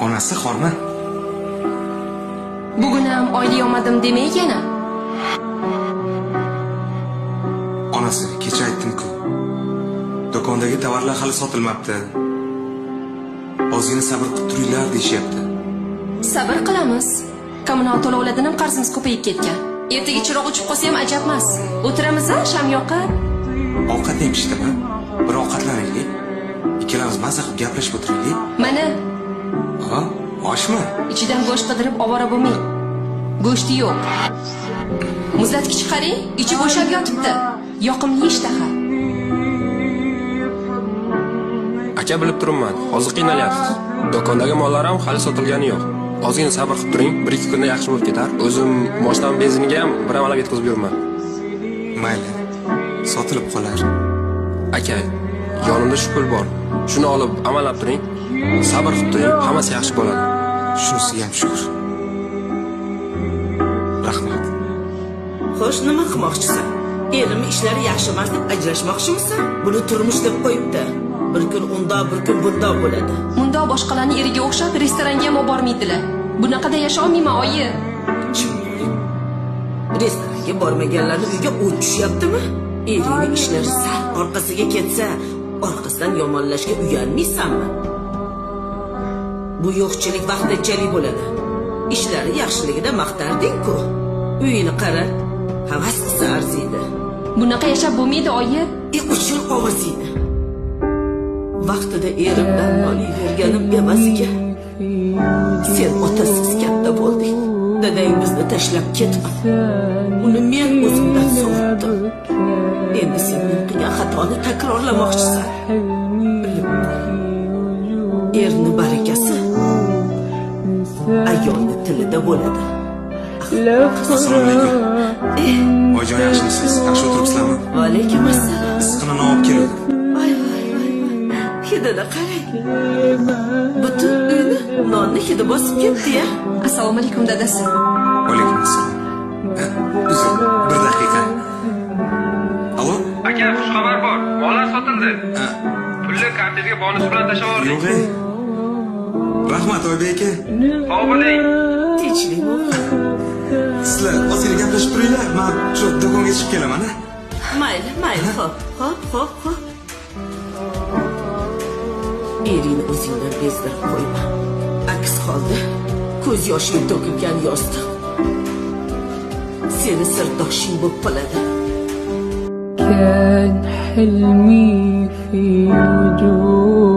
Onasi xormi? Bugun ham oylik olmadim demay yana. Onasi, kecha aytdim-ku. Do'kondagi tovarlar hali sotilmabdi. Ozgina sabr qilib turinglar deyishyapti. Sabr qilamiz. Kommunal to'lovlardan ham qarzimiz ko'payib ketgan. Ertaga chiroq o'chib qolsa ham ajab emas. O'tiramiz-a, sham yoqib. Ovqat ham pishdimi? Bir ovqatlanaylik. Ikkalamiz maza qilib gaplashib o'tiraylik. Mana, Ha, oshmi? ichidan go'sht qidirib ovora bo'lmang. Go'shti yo'q. Muzlatgich qarang, ichi bo'shab yotibdi. Yoqimli ishtaha. Aka, bilib turibman, hozir qiynalyapsiz. Do'kondagi mollar ham hali sotilgani yo'q. Ozgina sabr qilib turing, 1-2 kunda yaxshi bo'lib ketar. O'zim moshdan benziniga ham bir amalab yetkazib yurman. Mayli. Sotilib qolar. Aka, yonimda shu pul bor. Shuni olib amallab turing. Sabr qilib turing, hammasi yaxshi bo'ladi. Shunisi ham shukur. Rahmat. Xo'sh, nima qilmoqchisan? Erimni ishlari yaxshi emas deb ajrashmoqchimisan? Buni turmush deb qo'yibdi. Bir kun unda, bir kun bunda bo'ladi. Bunda boshqalarning eriga o'xshab restoranga ham bormaydilar. Bunaqada yasha olmayman, oyi. Restoranga bormaganlarning uyiga o't tushyaptimi? Erining ishlari sal orqasiga ketsa, orqasidan yomonlashga uyalmaysanmi? Bu yo'qchilik vaqtinchalik bo'ladi. Ishlari yaxshiligida maqtarding-ku. Uyini qara, havas qilsa arziydi. Bunaqa yashab bo'lmaydi, oyi. Uchun ovozingni. Vaqtida erimdan olayverganim evaziga sen otasiz katta bo'lding. Dadang bizni tashlab ketmadi. Uni men o'zimdan sovutdim. Endi sen men qilgan xatoni takrorlamoqchisan. Erni barakasi ayolni tilida bo'ladi. Assalomu alaykum. Voyjon, yaxshimisiz? Yaxshi o'tiribsizlarmi? Va alaykum assalom. Issiqni olib keldim. Voy. Hidini qarang. Butun uyni nonni hidi bosib ketdi-ya. Assalomu alaykum dadasi. Alaykum assalom. Uzr, bir daqiqa. Alo? Aka, xush xabar bor. Mollar sotildi. Pulni kartaga bonus bilan tashlab yubordik. Yo'q. Rahmat Oybek aka. Sog' bo'ling. Tinchlikmi? Sizlar ozgina gaplashib turinglar. Men shu do'konga chiqib kelaman. Mayli, hop. Erini o'zingdan bezdirib qo'yma. Aks holda ko'z yoshing to'kilgan yostiq seni sirdoshing bo'lib qoladi. كان حلمي في وجود